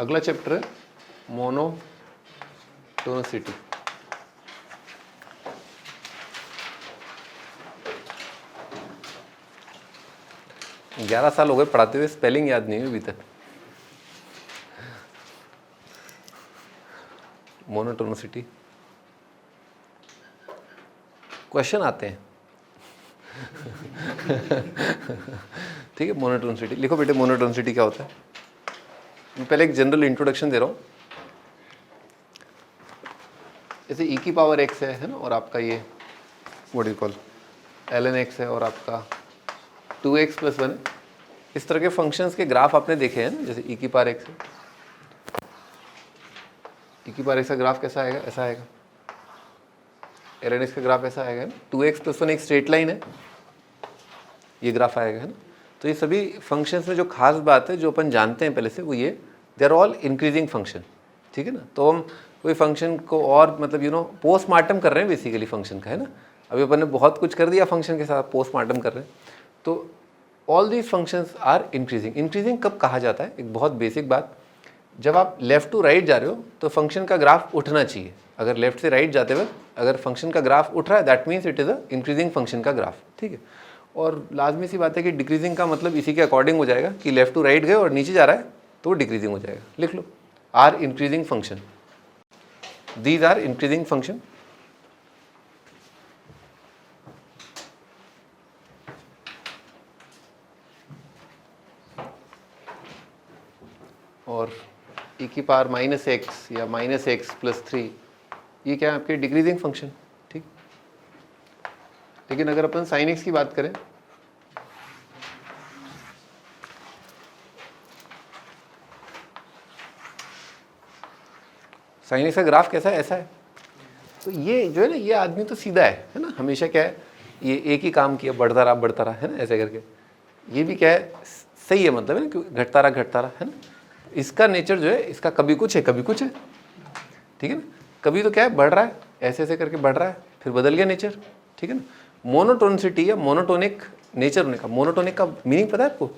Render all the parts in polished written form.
अगला चैप्टर है मोनोटोनिसिटी। ग्यारह साल हो गए पढ़ाते हुए, स्पेलिंग याद नहीं हुई अभी तक। मोनोटोनिसिटी क्वेश्चन आते हैं। ठीक है, मोनोटोनिसिटी लिखो बेटे। मोनोटोनिसिटी क्या होता है? मैं पहले एक जनरल इंट्रोडक्शन दे रहा हूँ। जैसे e की पावर x है ना, और आपका ये what you call ln x है, और आपका 2x + 1 है। इस तरह के फंक्शंस के ग्राफ आपने देखे हैं ना, जैसे e की पावर x है, e की पावर x का ग्राफ कैसा आएगा? ऐसा आएगा। ln x का ग्राफ ऐसा आएगा ना। 2x + 1 एक स्ट्रेट लाइन है, ये ग्राफ आएगा है ना। तो ये सभी फंक्शंस में जो खास बात है, जो अपन जानते हैं पहले से, वो ये they are all increasing function. ठीक है ना। तो हम कोई फंक्शन को और मतलब पोस्टमार्टम कर रहे हैं बेसिकली फंक्शन का, है ना। अभी अपन ने बहुत कुछ कर दिया फंक्शन के साथ, पोस्टमार्टम कर रहे हैं। तो all these functions are increasing. Increasing कब कहा जाता है? एक बहुत बेसिक बात, जब आप लेफ्ट टू राइट जा रहे हो तो फंक्शन का ग्राफ उठना चाहिए। अगर लेफ्ट से राइट जाते वक्त अगर फंक्शन का ग्राफ उठ रहा है, that means it is a increasing function का ग्राफ। ठीक है। और लाजमी सी बात है कि डिक्रीजिंग का मतलब इसी के अकॉर्डिंग हो जाएगा कि लेफ्ट टू राइट गए और नीचे जा रहा है तो वो डिक्रीजिंग हो जाएगा। लिख लो, are increasing function, these are increasing function. और e की पावर -x या -x + 3 ये क्या है? आपके डिक्रीजिंग फंक्शन। ठीक। लेकिन अगर अपन sin x की बात करें, sin x का ग्राफ कैसा है? ऐसा है। तो ये जो है ना, ये आदमी तो सीधा है ना। हमेशा क्या है, ये एक ही काम किया, बढ़ता रहा है ना, ऐसे करके। ये भी क्या है, सही है, मतलब है ना, क्योंकि घटता रहा है ना। इसका नेचर जो है, इसका कभी कुछ है कभी कुछ है। ठीक है ना। कभी तो क्या है, बढ़ रहा है, ऐसे ऐसे करके बढ़ रहा है, फिर बदल गया नेचर। ठीक है ना। मोनोटोनिसिटी या मोनोटोनिक नेचर होने का, मोनोटोनिक का मीनिंग पता है आपको?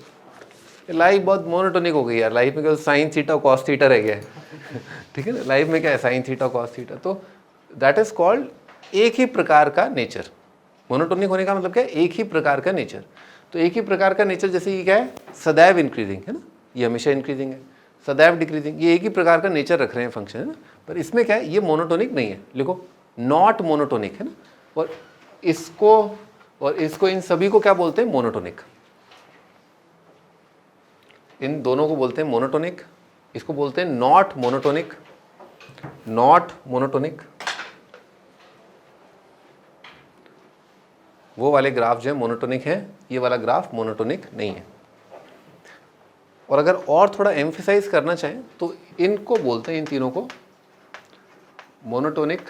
लाइफ बहुत मोनोटोनिक हो गई यार, लाइफ में केवल साइन थीटा और कॉस थीटा रह गया है। ठीक है ना। लाइफ में क्या है, साइन थीटा कॉस थीटा। तो दैट इज कॉल्ड एक ही प्रकार का नेचर। मोनोटोनिक होने का मतलब क्या है? एक ही प्रकार का नेचर। तो एक ही प्रकार का नेचर, जैसे ये क्या है, सदैव इंक्रीजिंग है ना, ये हमेशा इंक्रीजिंग है, सदैव डिक्रीजिंग, ये एक ही प्रकार का नेचर रख रहे हैं फंक्शन, है ना। पर इसमें क्या है, ये मोनोटोनिक नहीं है। लिखो, नॉट मोनोटोनिक, है ना। और इसको इन सभी को क्या बोलते हैं? मोनोटोनिक। इन दोनों को बोलते हैं मोनोटोनिक, इसको बोलते हैं नॉट मोनोटोनिक। नॉट मोनोटोनिक वो वाले ग्राफ जो है मोनोटोनिक है, ये वाला ग्राफ मोनोटोनिक नहीं है। और अगर और थोड़ा एम्फेसाइज करना चाहें तो इनको बोलते हैं, इन तीनों को, मोनोटोनिक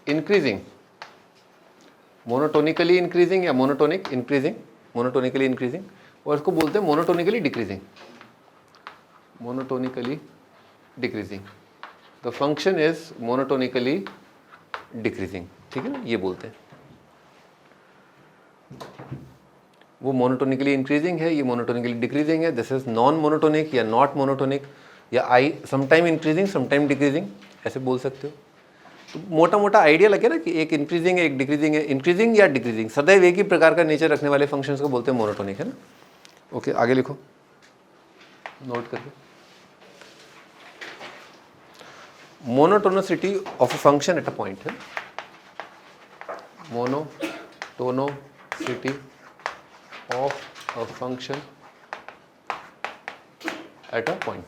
इंक्रीजिंग, मोनोटोनिकली इंक्रीजिंग या मोनोटोनिक इंक्रीजिंग, मोनोटोनिकली इंक्रीजिंग। और इसको बोलते हैं monotonically decreasing, monotonically decreasing. The function is monotonically decreasing. ठीक है ना, ये बोलते हैं। वो मोनोटोनिकली इंक्रीजिंग है, ये मोनोटोनिकली डिक्रीजिंग है। दिस इज नॉन मोनोटोनिक या नॉट मोनोटोनिक, या आई समटाइम इंक्रीजिंग समटाइम डिक्रीजिंग, ऐसे बोल सकते हो। तो मोटा मोटा आइडिया लगे ना कि एक इंक्रीजिंग है एक डिक्रीजिंग है। इंक्रीजिंग या डिक्रीजिंग, सदैव एक ही प्रकार का नेचर रखने वाले फंक्शंस को बोलते हैं मोनोटोनिक, है ना। ओके, आगे लिखो, नोट करके। Monotonicity of a function at a point है, monotonicity of a function at a point.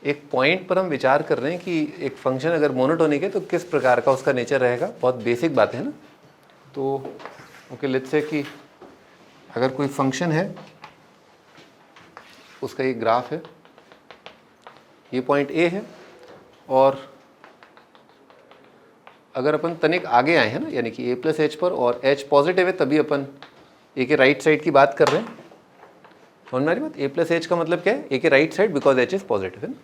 एक पॉइंट पर हम विचार कर रहे हैं कि एक फंक्शन अगर मोनोटोनिक है तो किस प्रकार का उसका नेचर रहेगा। बहुत बेसिक बात है ना। तो ओके, लेट्स से कि अगर कोई फंक्शन है, उसका ये ग्राफ है, ये पॉइंट ए है, और अगर अपन तनिक आगे आए हैं ना, यानी कि a + h पर, और h पॉजिटिव है, तभी अपन a के राइट साइड की बात कर रहे हैं। समझ में आ रही बात? a + h का मतलब क्या है? a के right side, because h is positive, है ना।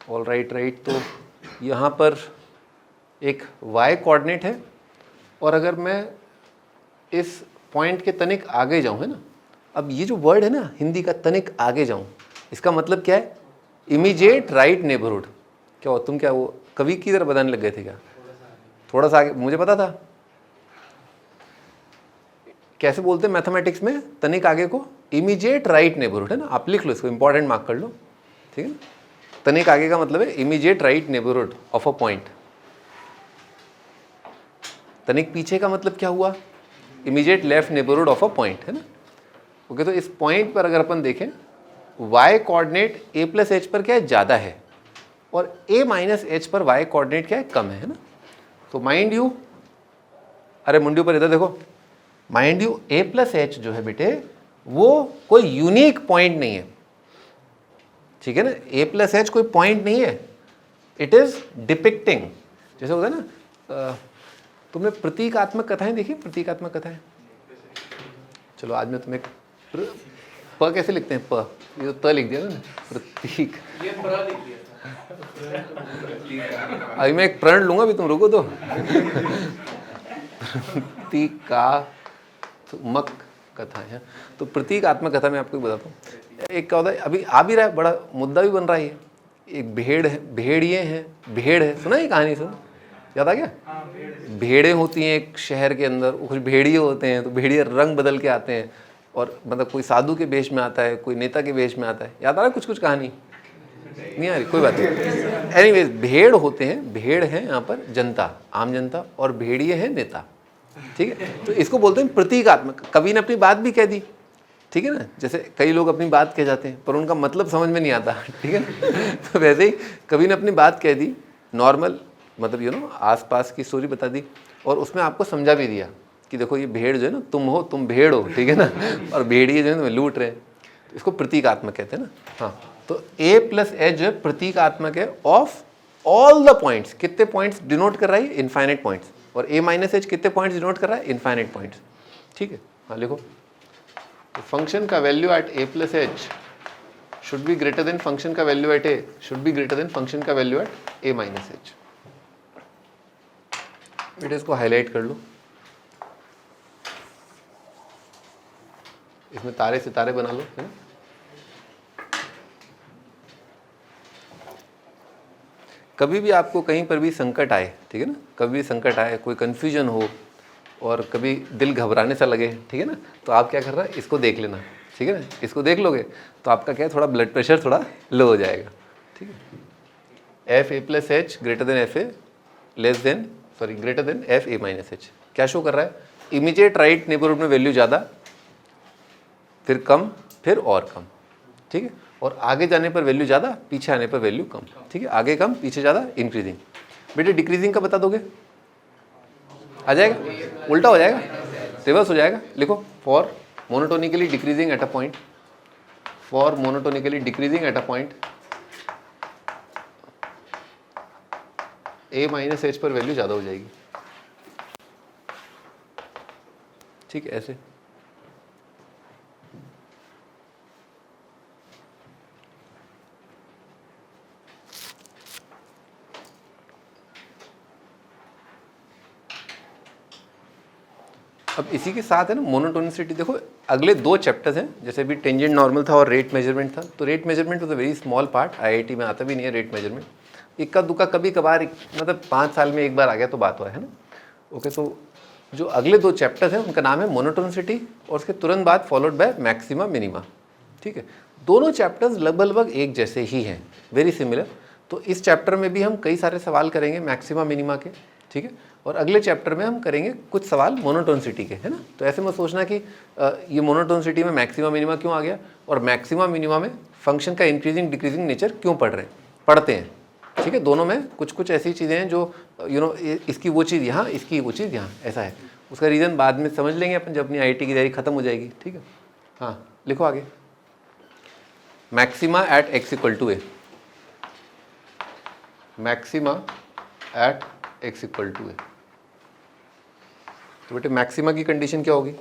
All right. तो यहाँ पर एक y कोऑर्डिनेट है, और अगर मैं इस पॉइंट के तनिक आगे जाऊँ, है ना। अब ये जो वर्ड है ना हिंदी का, तनिक आगे जाऊँ, इसका मतलब क्या है? Immediate right neighbourhood. क्या हो तुम, क्या वो कवि की तरह बताने लग गए थे क्या? थोड़ा सा आगे, मुझे पता था। कैसे बोलते हैं मैथमेटिक्स में तनिक आगे को? इमीडिएट राइट नेबरहुड, है ना। आप लिख लो इसको, इंपॉर्टेंट मार्क कर लो, ठीक है। तनिक आगे का मतलब है immediate right neighbourhood of a point. तनिक पीछे का मतलब क्या हुआ? Immediate left neighbourhood of a point, है ना। ओके, तो इस पॉइंट पर अगर अपन देखें, y coordinate a plus H पर क्या है? ज़्यादा है, और a माइनस एच पर y कोऑर्डिनेट क्या है? कम है ना। तो माइंड यू, अरे मुंडी पर इधर देखो, mind you a plus H जो है बेटे, वो कोई यूनिक पॉइंट नहीं है, ठीक है ना। a प्लस एच कोई पॉइंट नहीं है, इट इज डिपिक्टिंग। जैसे होता है ना, तुमने प्रतीकात्मक कथाएं देखी? प्रतीकात्मक कथाएं, चलो आज मैं तुम्हें प कैसे लिखते हैं? प, ये तो त लिख दिया ना, प्रतीक। ये प्र लिख दिया था। अभी मैं एक प्रण लूंगा, अभी तुम रुको तो। प्रतीकात्मक कथाएं हैं, तो प्रतीकात्मक कथा मैं आपको बताता हूँ। एक क्या होता है, अभी आ भी रहा है, बड़ा मुद्दा भी बन रहा है। एक भेड़ है, भेड़िए हैं, भेड़ है, सुना ये कहानी? सुन, याद आ गया? भेड़ें होती हैं एक शहर के अंदर, कुछ भेड़िए होते हैं, तो भेड़िए रंग बदल के आते हैं, और मतलब कोई साधु के वेश में आता है, कोई नेता के वेश में आता है। याद आ रहा है कुछ कुछ कहानी? नहीं आ रही, कोई बात नहीं। एनीवेज, भेड़ होते हैं, भेड़ है यहाँ पर जनता, आम जनता, और भेड़िए है नेता, ठीक है। तो इसको बोलते हैं प्रतीकात्मक। कवि ने अपनी बात भी कह दी, ठीक है ना। जैसे कई लोग अपनी बात कह जाते हैं पर उनका मतलब समझ में नहीं आता, ठीक है ना। तो वैसे ही कवि ने अपनी बात कह दी, नॉर्मल मतलब यू नो आसपास की स्टोरी बता दी, और उसमें आपको समझा भी दिया कि देखो ये भेड़ जो है ना, तुम हो, तुम भेड़ हो, ठीक है ना, और भेड़िए जो है तुम्हें लूट रहे हैं। तो इसको प्रतीकात्मक कहते हैं ना। हाँ, तो a प्लस एच जो है प्रतीकात्मक है ऑफ ऑल द पॉइंट्स। कितने पॉइंट्स डिनोट कर रहा है? Infinite points. और a माइनस एच कितने पॉइंट्स डिनोट कर रहा है? इनफाइनाइट पॉइंट्स, ठीक है। हाँ लिखो, फंक्शन का value at a plus h should be greater than function का value at a should be greater than function का value at a minus h. बेटा इसको हाईलाइट कर लो, इसमें तारे सितारे बना लो, है ना। कभी भी आपको कहीं पर भी संकट आए, ठीक है ना, कभी भी संकट आए, कोई कन्फ्यूजन हो, और कभी दिल घबराने सा लगे, ठीक है ना, तो आप क्या कर रहा है? इसको देख लेना, ठीक है ना। इसको देख लोगे तो आपका क्या है, थोड़ा ब्लड प्रेशर थोड़ा लो हो जाएगा, ठीक है। F A plus H greater than F A less than, sorry greater than F A minus H. क्या शो कर रहा है? इमीडिएट राइट नेबरहुड में वैल्यू ज़्यादा, फिर कम, फिर और कम, ठीक है। और आगे जाने पर वैल्यू ज़्यादा, पीछे आने पर वैल्यू कम, ठीक है। आगे कम, पीछे ज़्यादा, इंक्रीजिंग। बेटे डिक्रीजिंग का बता दोगे? आ जाएगा, उल्टा हो जाएगा, रिवर्स हो जाएगा। लिखो, for monotonically decreasing eight a point, for monotonically decreasing eight a point a minus H पर वैल्यू ज़्यादा हो जाएगी, ठीक है। ऐसे अब इसी के साथ है ना मोनोटोनिसिटी। देखो अगले दो चैप्टर्स हैं, जैसे अभी टेंजेंट नॉर्मल था और रेट मेजरमेंट था। तो rate measurement was a very small part, IIT में आता भी नहीं है रेट मेजरमेंट, इक्का दुक्का कभी कभार, मतलब 5 साल में एक बार आ गया तो बात हुआ है ना। ओके, तो जो अगले दो चैप्टर्स हैं उनका नाम है मोनोटोनिसिटी, और उसके तुरंत बाद फॉलोड बाय मैक्सिमा मिनिमा, ठीक है। दोनों चैप्टर्स लगभग एक जैसे ही हैं, वेरी सिमिलर। तो इस चैप्टर में भी हम कई सारे सवाल करेंगे मैक्सिमा मिनिमा के, ठीक है। और अगले चैप्टर में हम करेंगे कुछ सवाल मोनोटोनिसिटी के, है ना। तो ऐसे में सोचना कि ये मोनोटोनिसिटी में मैक्सिमा मिनिमा क्यों आ गया, और मैक्सिमा मिनिमा में फंक्शन का इंक्रीजिंग डिक्रीजिंग नेचर क्यों पढ़ते हैं, ठीक है। दोनों में कुछ कुछ ऐसी चीज़ें हैं जो यू नो इसकी वो चीज़ यहाँ, इसकी वो चीज़ यहाँ, ऐसा है। उसका रीज़न बाद में समझ लेंगे अपन जब अपनी आईआईटी की तैयारी खत्म हो जाएगी, ठीक है। हाँ लिखो आगे, maxima at x equal to a, maxima at x equal to a. तो बेटे मैक्सिमा की कंडीशन क्या होगी?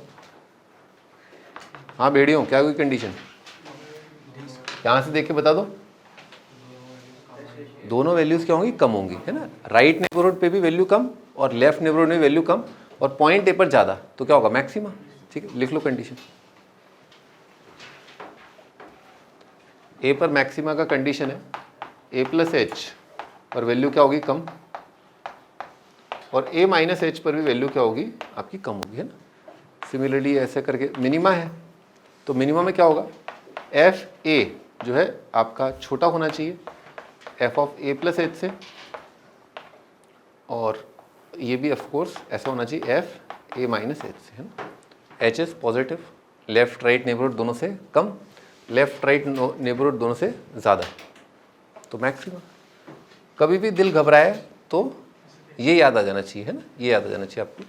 हाँ भेड़ियों, क्या होगी कंडीशन? यहाँ से देख के बता दो। दोनों वैल्यूज क्या होंगी? कम होंगी, है ना। राइट नेबरहुड पे भी वैल्यू कम और लेफ्ट नेबरहुड में वैल्यू कम, और पॉइंट ए पर ज़्यादा, तो क्या होगा? मैक्सिमा, ठीक है। ठीक है, लिख लो कंडीशन। ए पर मैक्सिमा का कंडीशन है ए प्लस एच पर वैल्यू क्या होगी, कम, और ए माइनस एच पर भी वैल्यू क्या होगी आपकी, कम होगी, है ना। सिमिलरली ऐसे करके मिनिमा है, तो मिनिमा में क्या होगा, एफ ए जो है आपका छोटा होना चाहिए F of A plus H से, और ये भी ऑफ कोर्स ऐसा होना चाहिए एफ ए माइनस एच से, है ना। H is positive, left right neighbourhood दोनों से कम, लेफ्ट राइट नेबरहुड दोनों से ज़्यादा, तो मैक्सिमम। कभी भी दिल घबराए तो ये याद आ जाना चाहिए, है ना, ये याद आ जाना चाहिए आपको।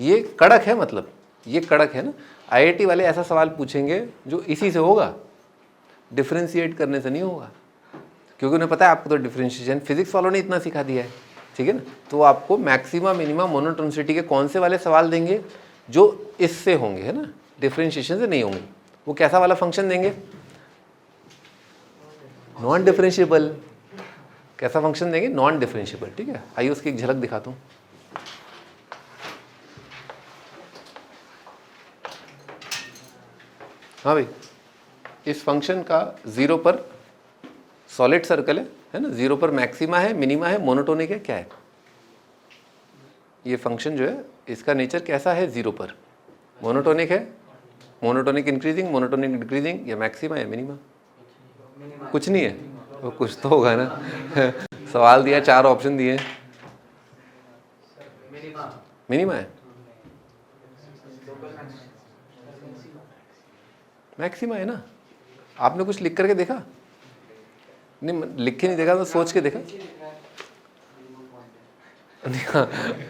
ये कड़क है, मतलब ये कड़क है ना। आईआईटी वाले ऐसा सवाल पूछेंगे जो इसी से होगा, डिफ्रेंशिएट करने से नहीं होगा, क्योंकि उन्हें पता है आपको तो डिफ्रेंशिएशन फिजिक्स वालों ने इतना सिखा दिया है, ठीक है ना। तो आपको मैक्सिमा मिनिमा मोनोटोनिसिटी के कौन से वाले सवाल देंगे, जो इससे होंगे, है ना, डिफ्रेंशिएशन से नहीं होंगे। वो कैसा वाला फंक्शन देंगे, नॉन डिफरेंशिएबल। कैसा फंक्शन देंगे, नॉन डिफरेंशिएबल, ठीक है। आइए उसकी एक झलक दिखाता हूँ। हाँ भाई, इस फंक्शन का 0 पर सॉलिड सर्कल है ना, 0 पर मैक्सिमा है, मिनिमा है, मोनोटोनिक है, क्या है ये फंक्शन जो है, इसका नेचर कैसा है, 0 पर मोनोटोनिक है, मोनोटोनिक इंक्रीजिंग, मोनोटोनिक डिक्रीजिंग, या मैक्सिमा या मिनिमा, कुछ नहीं है, वो कुछ तो होगा ना। सवाल दिया, 4 ऑप्शन दिए, मिनिमा है, मैक्सिमा है ना। आपने कुछ लिख करके देखा नहीं, लिख के नहीं देखा तो सोच के देखा।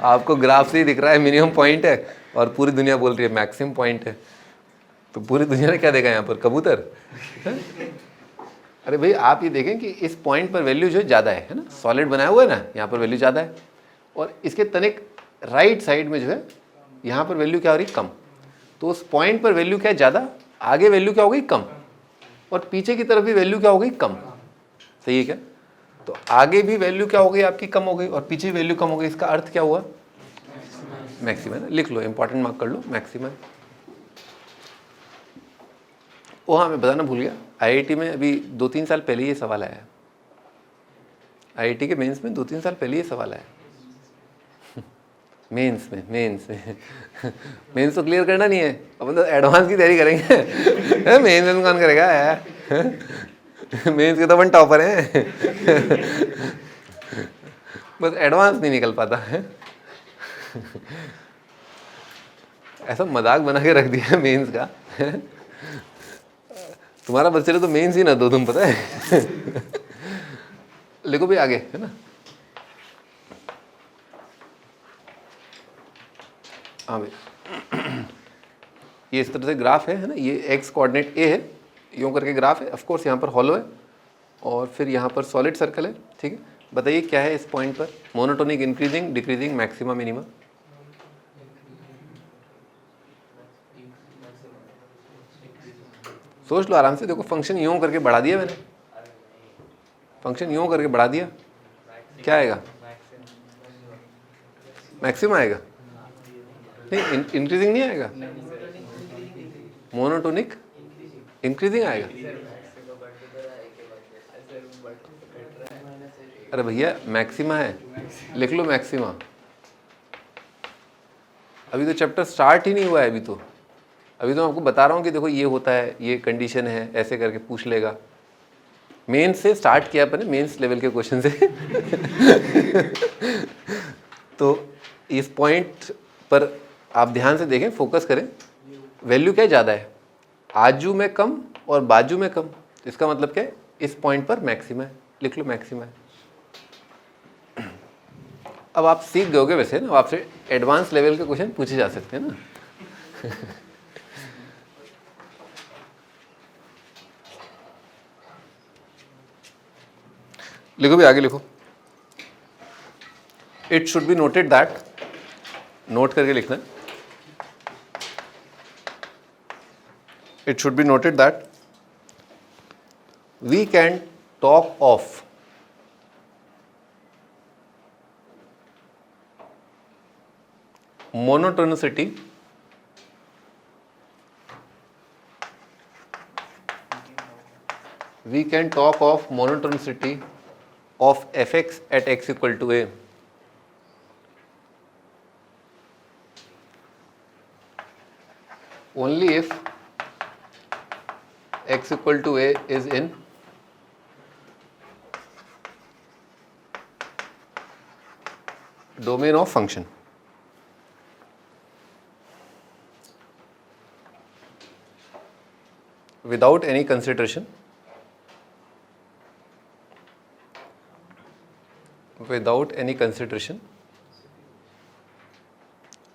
आपको ग्राफ से ही दिख रहा है मिनिमम पॉइंट है, और पूरी दुनिया बोल रही है मैक्सिमम पॉइंट है, तो पूरी दुनिया ने क्या देखा यहाँ पर, कबूतर। अरे भाई आप ये देखें कि इस पॉइंट पर वैल्यू जो है ज़्यादा है ना, सॉलिड बनाया हुआ है ना, यहाँ पर वैल्यू ज़्यादा है, और इसके तनिक राइट साइड में जो है यहाँ पर वैल्यू क्या हो रही है, कम। तो उस पॉइंट पर वैल्यू क्या है, ज़्यादा, आगे वैल्यू क्या हो गई, कम, और पीछे की तरफ भी वैल्यू क्या हो गई, कम। सही है क्या, तो आगे भी वैल्यू क्या हो गई आपकी, कम हो गई, और पीछे भी वैल्यू कम हो गई, इसका अर्थ क्या हुआ, मैक्सिमम है। लिख लो, इंपॉर्टेंट मार्क कर लो, मैक्सिमम। ओ हाँ, मैं बताना भूल गया, आईआईटी में अभी 2-3 साल पहले ये सवाल आया है, आईआईटी के मेंस में 2-3 साल पहले ये सवाल आया। मेंस में मेंस तो क्लियर करना नहीं है, अपन तो एडवांस की तैयारी करेंगे। मेंस में कौन करेगा यार, मेंस के तो अपन टॉपर हैं। बस एडवांस नहीं निकल पाता है। ऐसा मजाक बना के रख दिया मेंस का। तुम्हारा बच्चे तो मेंस ही ना दो तुम, पता है। लिखो भी आगे, है ना। हाँ भाई, ये इस तरह से ग्राफ है ना, ये एक्स कोऑर्डिनेट ए है, यूँ करके ग्राफ है, ऑफ कोर्स यहाँ पर हॉलो है, और फिर यहाँ पर सॉलिड सर्कल है, ठीक है। बताइए क्या है इस पॉइंट पर, monotonic increasing, decreasing, maxima, minima. सोच लो आराम से, देखो फंक्शन यूँ करके बढ़ा दिया मैंने, फंक्शन यूँ करके बढ़ा दिया, क्या आएगा, मैक्सिमा आएगा, नहीं इंक्रीजिंग नहीं आएगा, मोनोटोनिक इंक्रीजिंग आएगा। अरे भैया मैक्सिमा है, लिख लो मैक्सिमा। अभी तो चैप्टर स्टार्ट ही नहीं हुआ है, अभी तो मैं आपको बता रहा हूँ कि देखो ये होता है, ये कंडीशन है, ऐसे करके पूछ लेगा। मेंस से स्टार्ट किया अपने, मेंस लेवल के क्वेश्चन से। तो इस पॉइंट पर आप ध्यान से देखें, फोकस करें, वैल्यू क्या ज़्यादा है, आजू में कम और बाजू में कम, इसका मतलब क्या है, इस पॉइंट पर मैक्सिमा है, लिख लो मैक्सिमा है। अब आप सीख गए होगे वैसे ना, आपसे एडवांस लेवल के क्वेश्चन पूछे जा सकते हैं ना। लिखो भी आगे लिखो, it should be noted that, note करके लिखना, it should be noted that we can talk of monotonicity we can talk of monotonicity of fx at x equal to a only if x equal to a is in domain of function. Without any consideration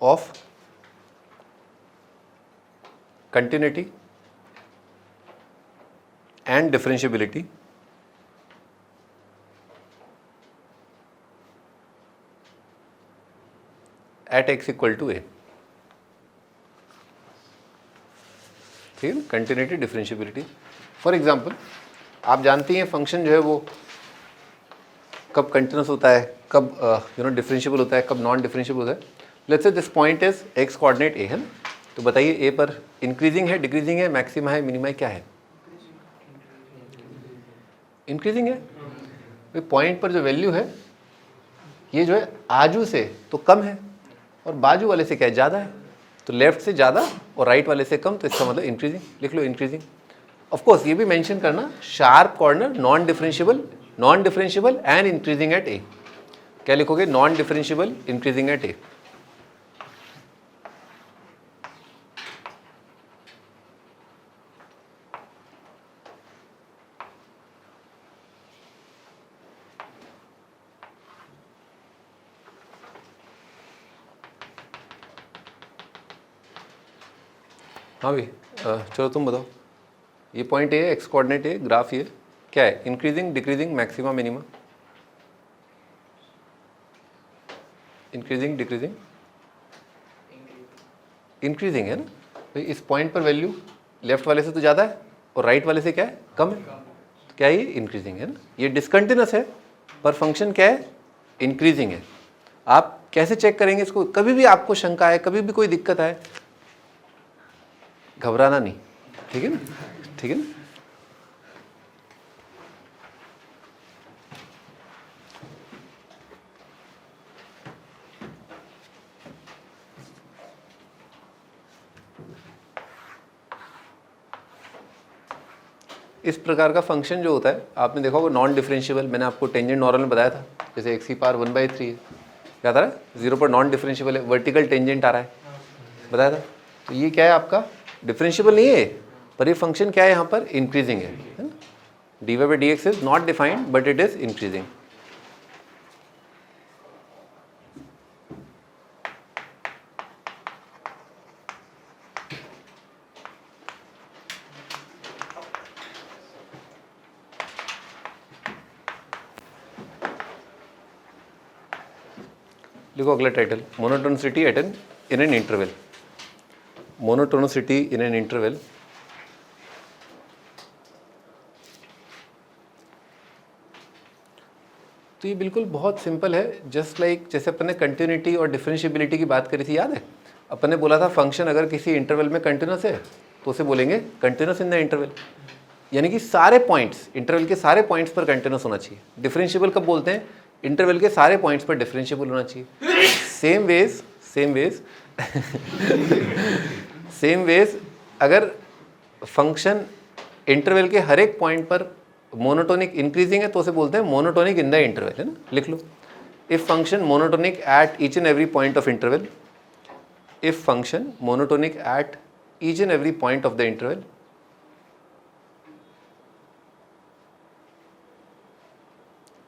of continuity and differentiability at x equal to a. ठीक है, continuity differentiability. For example आप जानती हैं function जो है वो कब continuous होता है, कब डिफरेंशियबल होता है, कब नॉन डिफरेंशियबल होता है. Let's say this point is x coordinate a है ना, तो बताइए ए पर इंक्रीजिंग है, डिक्रीजिंग है, मैक्सिमा है, मिनिमा है, क्या है? इंक्रीजिंग है. पॉइंट पर जो वैल्यू है ये जो है आजू से तो कम है और बाजू वाले से क्या है, ज़्यादा है. तो लेफ्ट से ज़्यादा और राइट वाले से कम, तो इसका मतलब इंक्रीजिंग. लिख लो इंक्रीजिंग. ऑफ कोर्स ये भी मेंशन करना sharp corner, non differentiable and increasing at a. क्या लिखोगे? Non differentiable, increasing at a. हाँ भाई, चलो तुम बताओ. ये point a, x coordinate a, graph ये क्या है? Increasing, decreasing, maxima, minima? Increasing, decreasing, increasing है ना भाई. इस पॉइंट पर वैल्यू लेफ्ट वाले से तो ज़्यादा है और राइट वाले से क्या है, कम है. तो क्या ये इंक्रीजिंग है ना. ये डिसकंटिन्यूस है पर फंक्शन क्या है, इंक्रीजिंग है. आप कैसे चेक करेंगे इसको? कभी भी आपको शंका है, कभी भी कोई दिक्कत है, घबराना नहीं. ठीक है ना, ठीक है ना. इस प्रकार का फंक्शन जो होता है आपने देखा होगा नॉन डिफरेंशियबल. मैंने आपको टेंजेंट नॉर्मल में बताया था, जैसे एक्स की पावर 1/3 है, क्या था, 0 पर नॉन डिफरेंशियबल है, वर्टिकल टेंजेंट आ रहा है, बताया था. तो ये क्या है आपका, डिफरेंशियबल नहीं है, पर ये फंक्शन क्या है यहाँ पर, इंक्रीजिंग है. dy by dx is not defined but it is increasing. लिखो अगला title, monotonicity at an in an interval. Monotonicity in an interval तो ये बिल्कुल बहुत सिंपल है. जस्ट लाइक जैसे अपन ने कंटिन्यूटी और डिफरेंशियबिलिटी की बात करी थी, याद है? अपन ने बोला था फंक्शन अगर किसी इंटरवल में कंटिन्यूस है तो उसे बोलेंगे कंटिन्यूस इन द इंटरवल. यानी कि सारे पॉइंट्स, इंटरवल के सारे पॉइंट्स पर कंटिन्यूस होना चाहिए. डिफरेंशियबल कब बोलते हैं? इंटरवल के सारे पॉइंट्स पर डिफरेंशियबल होना चाहिए. सेम वेज अगर फंक्शन इंटरवल के हर एक पॉइंट पर मोनोटोनिक इंक्रीजिंग है तो उसे बोलते हैं मोनोटोनिक इन द इंटरवल, है ना. लिख लो, if function monotonic at each and every point of interval, if function monotonic at each and every point of the interval,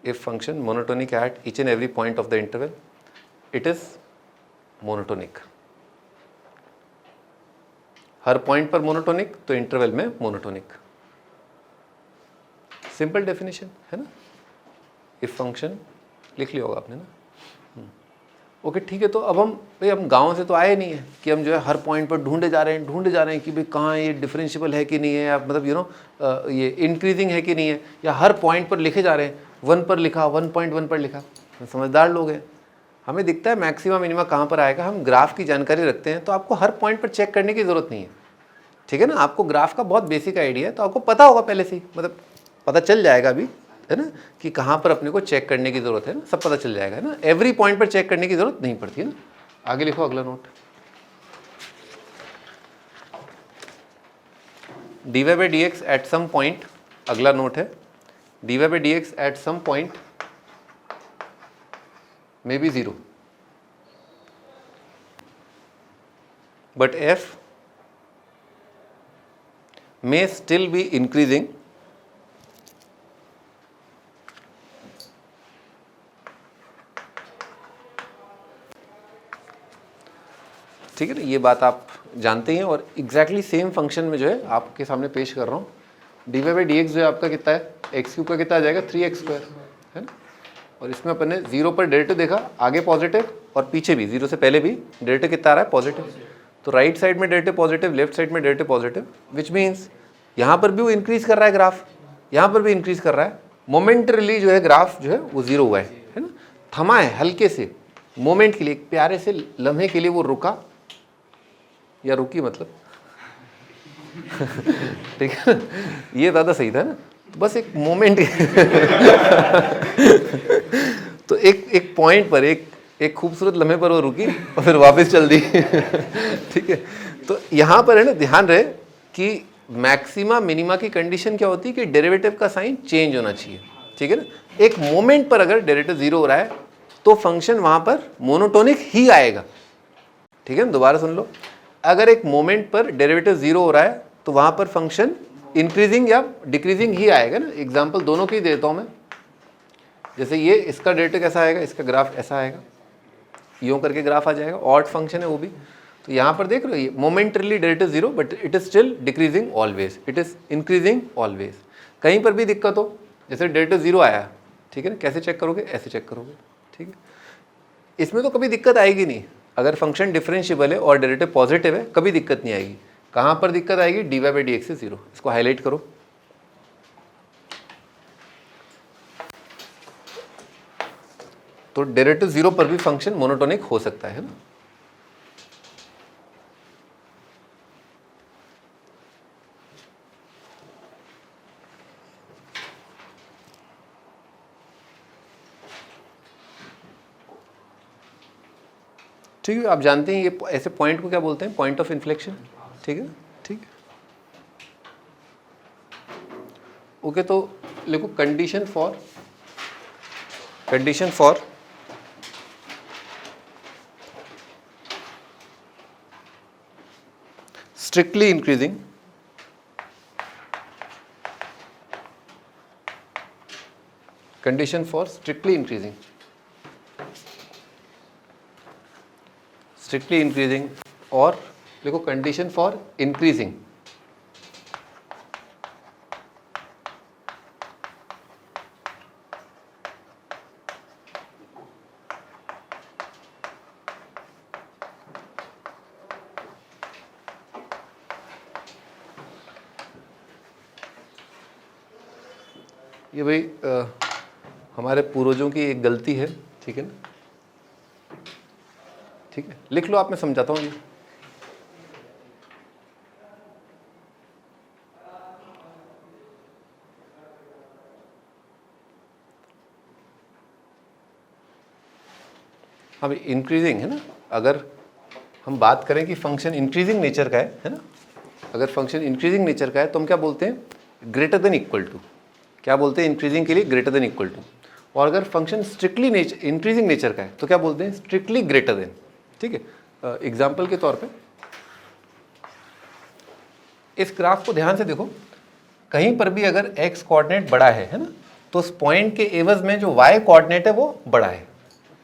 if function monotonic at each and every point of the interval, it is monotonic. Her point पर monotonic तो interval में monotonic. Simple definition है ना. If function लिख लिया होगा आपने ना. ओके ठीक है. तो अब हम गांव से तो आए नहीं है कि हम जो है हर पॉइंट पर ढूंढे जा रहे हैं कि भाई कहाँ ये डिफरेंशियबल है कि नहीं है, या मतलब ये इंक्रीजिंग है कि नहीं है, या हर पॉइंट पर लिखे जा रहे हैं. 1 पर लिखा, 1.1 पर लिखा. समझदार लोग हैं. हमें दिखता है मैक्सिमा मिनिमा कहाँ पर आएगा, हम ग्राफ की जानकारी रखते हैं, तो आपको हर पॉइंट पर चेक करने की ज़रूरत नहीं है. ठीक है ना. आपको ग्राफ का बहुत बेसिक आइडिया है, तो आपको पता होगा पहले से ही, मतलब पता चल जाएगा अभी, है ना, कि कहाँ पर अपने को चेक करने की ज़रूरत है ना, सब पता चल जाएगा, है ना, एवरी पॉइंट पर चेक करने की ज़रूरत नहीं पड़ती है ना। आगे लिखो अगला note, dy by dx at some point, अगला नोट है dy by dx at some point may be 0 but f may still be increasing ठीक है ना, ये बात आप जानते हैं। और एग्जैक्टली सेम फंक्शन में जो है आपके सामने पेश कर रहा हूँ, dy by dx जो है आपका कितना है, एक्स क्यूब का कितना आ जाएगा 3x², है ना। और इसमें अपन ने 0 पर डेरिवेटिव देखा, आगे पॉजिटिव और पीछे भी 0 से पहले भी डेरिवेटिव कितना आ रहा है, पॉजिटिव। तो राइट साइड में डेरिवेटिव पॉजिटिव, लेफ्ट साइड में डेरिवेटिव पॉजिटिव, विच मीन्स यहाँ पर भी वो इंक्रीज कर रहा है ग्राफ, यहाँ पर भी इंक्रीज कर रहा है। मोमेंटरली जो है ग्राफ जो है वो 0 हुआ है ना, थमा है हल्के से मोमेंट के लिए, एक प्यारे से लम्हे के लिए वो रुका या रुकी मतलब ठीक है ना, ये ज़्यादा सही था ना, तो बस एक मोमेंट तो एक पॉइंट पर एक खूबसूरत लम्हे पर वो रुकी और फिर वापस चल दी ठीक है। तो यहाँ पर है ना, ध्यान रहे कि मैक्सिमा मिनिमा की कंडीशन क्या होती है कि डेरिवेटिव का साइन चेंज होना चाहिए, ठीक है ना। एक मोमेंट पर अगर डेरिवेटिव 0 हो रहा है तो फंक्शन वहाँ पर मोनोटोनिक ही आएगा, ठीक है ना। दोबारा सुन लो, अगर एक मोमेंट पर डेरिवेटिव 0 हो रहा है तो वहाँ पर फंक्शन इंक्रीजिंग या डिक्रीजिंग ही आएगा ना। एग्जाम्पल दोनों की देता हूँ मैं, जैसे ये इसका डेरिवेटिव कैसा आएगा, इसका ग्राफ ऐसा आएगा, यूँ करके ग्राफ आ जाएगा, ऑड फंक्शन है वो भी। तो यहाँ पर देख रहे हो, ये momentarily derivative 0 but it is still decreasing always, it is increasing always. कहीं पर भी दिक्कत हो, जैसे डेरिवेटिव 0 आया, ठीक है ना, कैसे चेक करोगे, ऐसे चेक करोगे, ठीक है। इसमें तो कभी दिक्कत आएगी नहीं, अगर फंक्शन डिफरेंशिएबल है और डेरिवेटिव पॉजिटिव है कभी दिक्कत नहीं आएगी। कहाँ पर दिक्कत आएगी, dy by dx से 0, इसको हाईलाइट करो। तो डेरिवेटिव 0 पर भी फंक्शन मोनोटोनिक हो सकता है ना। ठीक है, आप जानते हैं ये ऐसे पॉइंट को क्या बोलते हैं, पॉइंट ऑफ इन्फ्लेक्शन, ठीक है, ठीक है। ओके, तो लिखो कंडीशन फॉर स्ट्रिक्टली इंक्रीजिंग और देखो कंडीशन फॉर इंक्रीजिंग। ये भाई हमारे पूर्वजों की एक गलती है, ठीक है ना, ठीक है, लिख लो आप, मैं समझाता हूँ। हाँ भाई, इंक्रीजिंग है ना, अगर हम बात करें कि फंक्शन इंक्रीजिंग नेचर का है ना, अगर फंक्शन इंक्रीजिंग नेचर का है तो हम क्या बोलते हैं, ग्रेटर देन इक्वल टू। क्या बोलते हैं इंक्रीजिंग के लिए, ग्रेटर देन इक्वल टू। और अगर फंक्शन स्ट्रिक्टली इंक्रीजिंग नेचर का है तो क्या बोलते हैं, स्ट्रिक्टली ग्रेटर देन, ठीक है। एग्जाम्पल के तौर पे इस ग्राफ को ध्यान से देखो, कहीं पर भी अगर x कोऑर्डिनेट बड़ा है ना, तो उस पॉइंट के एवज में जो y कोऑर्डिनेट है वो बड़ा है,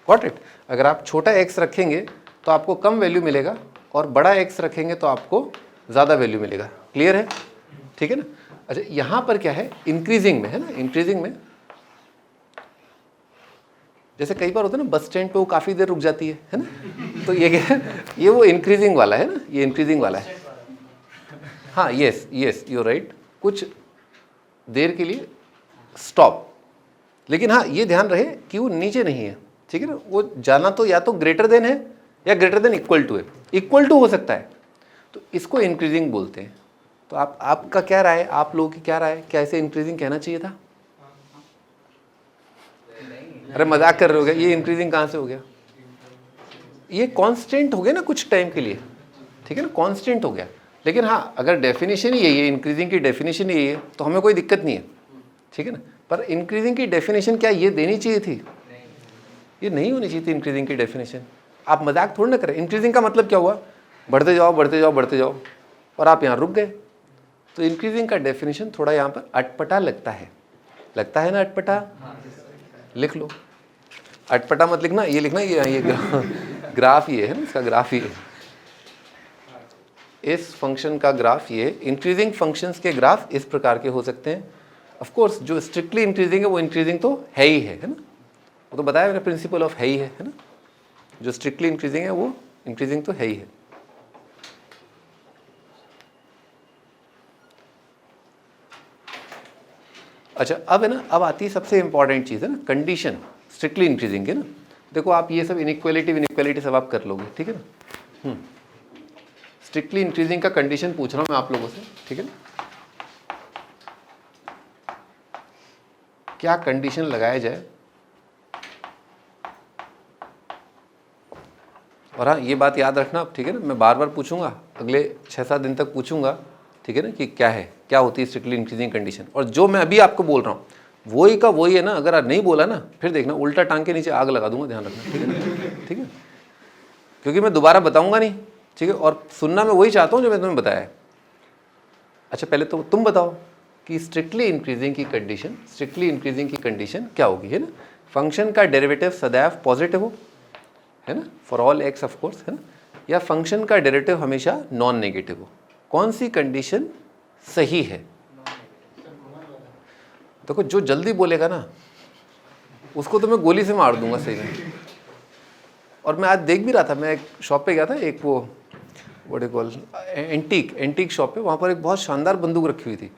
गॉट इट। अगर आप छोटा x रखेंगे तो आपको कम वैल्यू मिलेगा और बड़ा x रखेंगे तो आपको ज़्यादा वैल्यू मिलेगा, क्लियर है, ठीक है ना। अच्छा, यहाँ पर क्या है, इंक्रीजिंग में है ना, इंक्रीजिंग में जैसे कई बार होता है ना, बस स्टैंड पे वो काफ़ी देर रुक जाती है ना, तो ये क्या है, ये वो इंक्रीजिंग वाला है ना, ये इंक्रीजिंग वाला है। हाँ, यस यू राइट, कुछ देर के लिए स्टॉप, लेकिन हाँ ये ध्यान रहे कि वो नीचे नहीं है, ठीक है ना। वो जाना तो या तो ग्रेटर देन है या ग्रेटर देन इक्वल टू है, इक्वल टू हो सकता है, तो इसको इंक्रीजिंग बोलते हैं, तो आपका क्या राय है, आप लोगों की क्या राय है, क्या ऐसे इंक्रीजिंग कहना चाहिए था? अरे मजाक कर रहे हो क्या, ये इंक्रीजिंग कहाँ से हो गया? ये कांस्टेंट हो गया ना कुछ टाइम के लिए, ठीक है ना, कांस्टेंट हो गया। लेकिन हाँ, अगर डेफिनेशन ही यही है, इंक्रीजिंग की डेफिनेशन यही है, तो हमें कोई दिक्कत नहीं है, ठीक है ना। पर इंक्रीजिंग की डेफिनेशन क्या ये देनी चाहिए थी? ये नहीं होनी चाहिए थी इंक्रीजिंग की डेफिनेशन। आप मजाक थोड़ी ना करें। इंक्रीजिंग का मतलब क्या हुआ? बढ़ते जाओ बढ़ते जाओ बढ़ते जाओ, और आप यहाँ रुक गए। तो इंक्रीजिंग का डेफिनेशन थोड़ा यहाँ पर अटपटा लगता है ना, अटपटा। लिख लो, अटपटा मत लिखना, ये लिखना, ये ग्राफ ये है ना, इसका ग्राफ ये है, इस फंक्शन का ग्राफ ये। इंक्रीजिंग फंक्शंस के ग्राफ इस प्रकार के हो सकते हैं। ऑफ कोर्स जो स्ट्रिक्टली इंक्रीजिंग है वो इंक्रीजिंग तो है ही है ना, वो तो बताया मैंने, प्रिंसिपल ऑफ है ही है ना। जो स्ट्रिक्टली इंक्रीजिंग है वो इंक्रीजिंग तो है ही है। अच्छा, अब है ना, अब आती है सबसे इंपॉर्टेंट चीज़ है ना, कंडीशन स्ट्रिक्टली इंक्रीजिंग है ना। देखो आप ये सब इनइक्वालिटी सब आप कर लोगे, ठीक है ना। स्ट्रिक्टली इंक्रीजिंग का कंडीशन पूछ रहा हूँ मैं आप लोगों से, ठीक है ना। क्या कंडीशन लगाया जाए? और हाँ, ये बात याद रखना आप, ठीक है ना, मैं बार बार पूछूंगा, अगले 6-7 दिन तक पूछूंगा, ठीक है ना, कि क्या होती है स्ट्रिक्टली इंक्रीजिंग कंडीशन। और जो मैं अभी आपको बोल रहा हूँ वही का वही है ना। अगर नहीं बोला ना, फिर देखना उल्टा टांग के नीचे आग लगा दूंगा, ध्यान रखना, ठीक है ना, ठीक है। क्योंकि मैं दोबारा बताऊंगा नहीं, ठीक है, और सुनना मैं वही चाहता हूँ जो मैं तुम्हें बताया है। अच्छा, पहले तो तुम बताओ कि स्ट्रिक्टली इंक्रीजिंग की कंडीशन क्या होगी, है ना। फंक्शन का डेरिवेटिव सदैव पॉजिटिव हो, है ना, for all x of course, है ना, या फंक्शन का डेरिवेटिव हमेशा नॉन नेगेटिव हो। कौन सी कंडीशन सही है? देखो जो जल्दी बोलेगा ना उसको तो मैं गोली से मार दूंगा सही में। और मैं आज देख भी रहा था, मैं एक शॉप पे गया था, एक वो what do call antique shop पे, वहाँ पर एक बहुत शानदार बंदूक रखी हुई थी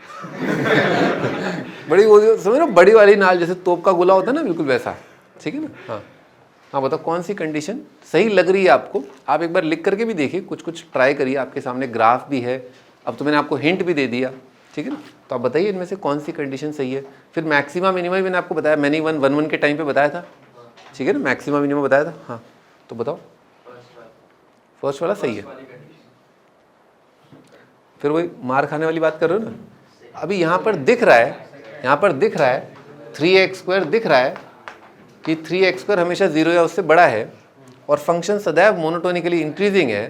बड़ी, वो समझ ना, बड़ी वाली नाल, जैसे तोप का गोला होता है ना, बिल्कुल वैसा, ठीक है ना। हाँ हाँ, बताओ कौन सी कंडीशन सही लग रही है आपको? आप एक बार लिख करके भी देखिए, कुछ ट्राई करिए, आपके सामने ग्राफ भी है। अब तो मैंने आपको हिंट भी दे दिया, ठीक है ना। तो आप बताइए इनमें से कौन सी कंडीशन सही है। फिर मैक्सिमा मिनिमा मैंने आपको बताया, मैंने 1 के टाइम पे बताया था, ठीक है ना, मैक्सिमा मिनिमा बताया था। हाँ तो बताओ, फर्स्ट वाला सही है। फिर वही मार खाने वाली बात कर रहे हो ना। अभी यहाँ पर दिख रहा है 3x² दिख रहा है कि 3x² हमेशा 0 या उससे बड़ा है, और फंक्शन सदैव मोनोटोनिकली इंक्रीजिंग है।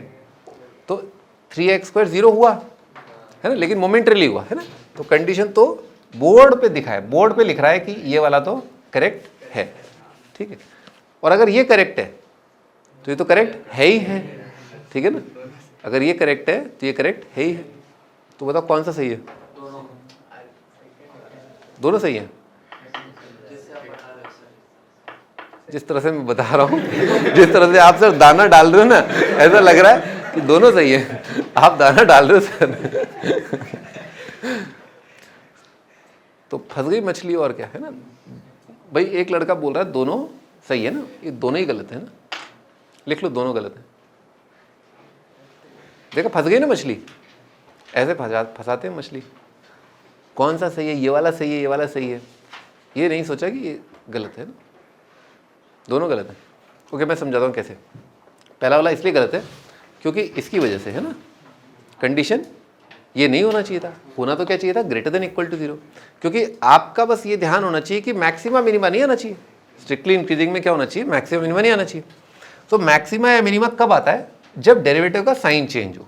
तो 3x² 0 हुआ है ना, लेकिन मोमेंटरीली हुआ है ना। तो कंडीशन तो बोर्ड पे दिखा है, बोर्ड पे लिख रहा है कि ये वाला तो करेक्ट है, ठीक है। और अगर ये करेक्ट है तो ये तो करेक्ट है ही है, ठीक है ना। अगर ये करेक्ट है तो ये करेक्ट है ही है। तो बताओ कौन सा सही है? दोनों सही है। जिस तरह से मैं बता रहा हूँ जिस तरह से आप सर दाना डाल रहे हो ना, ऐसा लग रहा है कि दोनों सही है। आप दाना डाल रहे हो सर तो फंस गई मछली, और क्या है ना भाई। एक लड़का बोल रहा है दोनों सही है ना, ये दोनों ही गलत है ना। लिख लो दोनों गलत है। देखो फंस गई ना मछली, ऐसे फंसाते हैं मछली। कौन सा सही है? ये वाला सही है, ये वाला सही है। ये नहीं सोचा कि ये गलत है ना, दोनों गलत है। ओके, मैं समझाता हूँ कैसे। पहला वाला इसलिए गलत है क्योंकि इसकी वजह से है ना, कंडीशन ये नहीं होना चाहिए था। होना तो क्या चाहिए था? Greater than equal to 0। क्योंकि आपका बस ये ध्यान होना चाहिए कि मैक्सिमा मिनिमा नहीं आना चाहिए। स्ट्रिक्टली इंक्रीजिंग में क्या होना चाहिए? मैक्सिमा मिनिमा नहीं आना चाहिए। तो मैक्सिमा या मिनिमा कब आता है? जब डेरिवेटिव का साइन चेंज हो।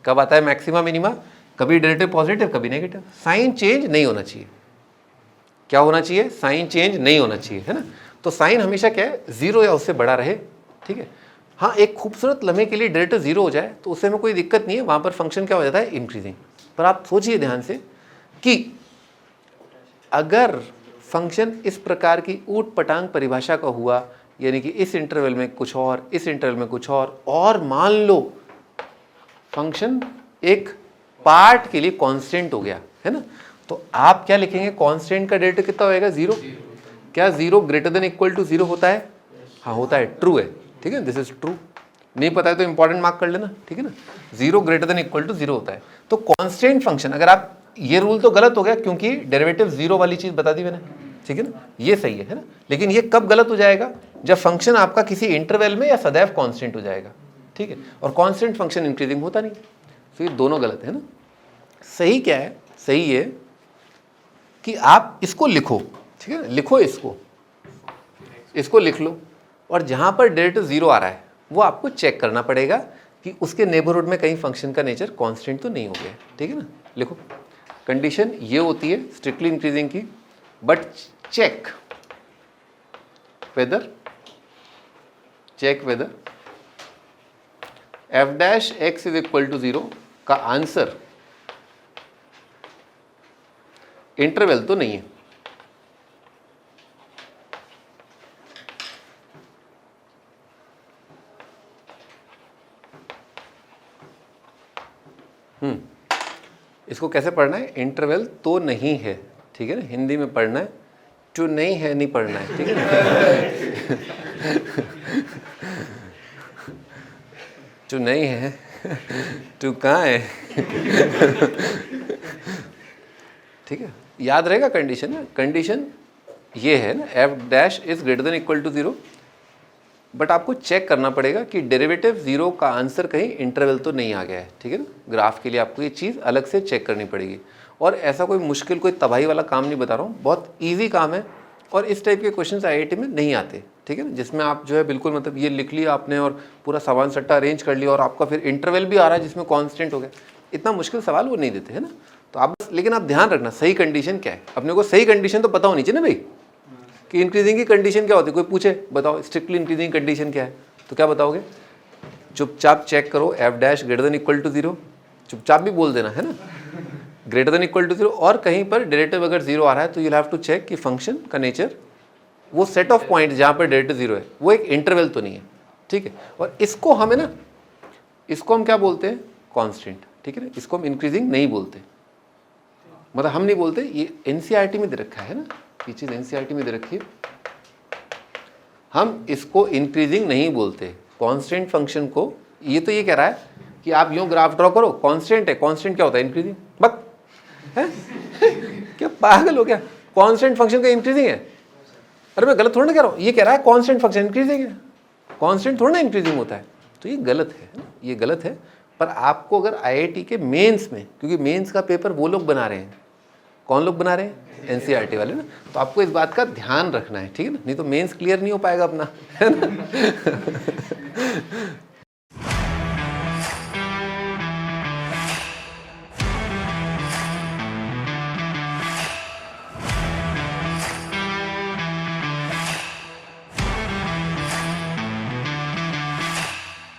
कब आता है मैक्सिमा मिनिमा? कभी डेरिवेटिव पॉजिटिव, कभी नेगेटिव। साइन चेंज नहीं होना चाहिए। क्या होना चाहिए? साइन चेंज नहीं होना चाहिए, है ना। तो साइन हमेशा क्या है? 0 या उससे बड़ा रहे, ठीक है। हाँ, एक खूबसूरत लम्हे के लिए डेरिवेटिव 0 हो जाए तो उससे में कोई दिक्कत नहीं है, वहाँ पर फंक्शन क्या हो जाता है? इंक्रीजिंग। पर आप सोचिए ध्यान से कि अगर फंक्शन इस प्रकार की ऊट पटांग परिभाषा का हुआ, यानी कि इस इंटरवल में कुछ और, इस इंटरवल में कुछ और मान लो फंक्शन एक पार्ट के लिए कांस्टेंट हो गया, है ना, तो आप क्या लिखेंगे? कांस्टेंट का डेरिवेटिव कितना होएगा? 0। क्या 0 ग्रेटर देन इक्वल टू 0 होता है? हाँ होता है, ट्रू है, ठीक है, दिस इज ट्रू। नहीं पता है तो इंपॉर्टेंट मार्क कर लेना, ठीक है ना। 0 ग्रेटर देन इक्वल टू 0 होता है। तो कांस्टेंट फंक्शन, अगर आप, ये रूल तो गलत हो गया क्योंकि डेरिवेटिव 0 वाली चीज बता दी मैंने, ठीक है ना, ये सही है ना। लेकिन ये कब गलत हो जाएगा, जब फंक्शन आपका किसी इंटरवल में या सदैव कांस्टेंट हो जाएगा, ठीक है। और कांस्टेंट फंक्शन इंक्रीजिंग होता नहीं, तो ये दोनों गलत है ना। सही क्या है, सही है कि आप इसको लिखो, ठीक है ना, लिखो इसको लिख लो, और जहां पर डेरिवेटिव 0 आ रहा है वो आपको चेक करना पड़ेगा कि उसके नेबरहुड में कहीं फंक्शन का नेचर कांस्टेंट तो नहीं हो गया, ठीक है ना। लिखो, कंडीशन ये होती है स्ट्रिक्टली इंक्रीजिंग की, but check whether f dash x is equal to 0 का आंसर इंटरवल तो नहीं है। इसको कैसे पढ़ना है, इंटरवल तो नहीं है, ठीक है ना, हिंदी में पढ़ना है, टू नहीं है नहीं पढ़ना है, ठीक है ना। टू नहीं है, टू कहाँ है, ठीक है, याद रहेगा कंडीशन है। कंडीशन ये है ना, f dash is greater than equal to 0, but आपको चेक करना पड़ेगा कि डेरिवेटिव 0 का आंसर कहीं इंटरवल तो नहीं आ गया है, ठीक है ना। ग्राफ के लिए आपको ये चीज़ अलग से चेक करनी पड़ेगी, और ऐसा कोई मुश्किल, कोई तबाही वाला काम नहीं बता रहा हूँ, बहुत ईजी काम है। और इस टाइप के क्वेश्चंस IIT में नहीं आते, ठीक है ना, जिसमें आप जो है बिल्कुल मतलब ये लिख लिया आपने और पूरा सामान सट्टा अरेंज कर लिया और आपका फिर इंटरवल भी आ रहा है जिसमें कांस्टेंट हो गया। इतना मुश्किल सवाल वो नहीं देते, है ना। तो आप बस, लेकिन आप ध्यान रखना सही कंडीशन क्या है, अपने को सही कंडीशन तो पता होनी चाहिए ना भाई, कि इंक्रीजिंग की कंडीशन क्या होती है। कोई पूछे बताओ स्ट्रिक्टली इंक्रीजिंग कंडीशन क्या है, तो क्या बताओगे, चुपचाप चेक करो f dash greater than equal to 0, चुपचाप भी बोल देना, है ना, ग्रेटर देन इक्वल टू 0, और कहीं पर डेरिवेटिव अगर 0 आ रहा है तो यू हैव टू चेक कि फंक्शन का नेचर, वो सेट ऑफ पॉइंट जहाँ पर डेरिवेटिव 0 है वो एक इंटरवल तो नहीं है, ठीक है। और इसको हमें ना, इसको हम क्या बोलते हैं, कांस्टेंट, ठीक है ना, इसको हम इंक्रीजिंग नहीं बोलते, मतलब हम नहीं बोलते, ये NCERT में दे रखा है ना, ये चीज़ NCERT में दे रखी है, हम इसको इंक्रीजिंग नहीं बोलते कांस्टेंट फंक्शन को। ये तो ये कह रहा है कि आप यूं ग्राफ ड्रॉ करो, कांस्टेंट है, कांस्टेंट क्या होता है, इंक्रीजिंग, बक है क्या पागल हो गया, कांस्टेंट फंक्शन का इंक्रीजिंग है। अरे मैं गलत थोड़ा ना कह रहा हूँ, ये कह रहा है कांस्टेंट फंक्शन इंक्रीजिंग है, कांस्टेंट थोड़ा ना इंक्रीजिंग होता है, तो ये गलत है ना, ये गलत है। पर आपको अगर IIT के मेंस में, क्योंकि मेंस का पेपर वो लोग बना रहे हैं, कौन लोग बना रहे हैं, NCERT वाले ना, तो आपको इस बात का ध्यान रखना है, ठीक है ना, नहीं तो मेंस क्लियर नहीं हो पाएगा अपना, है ना।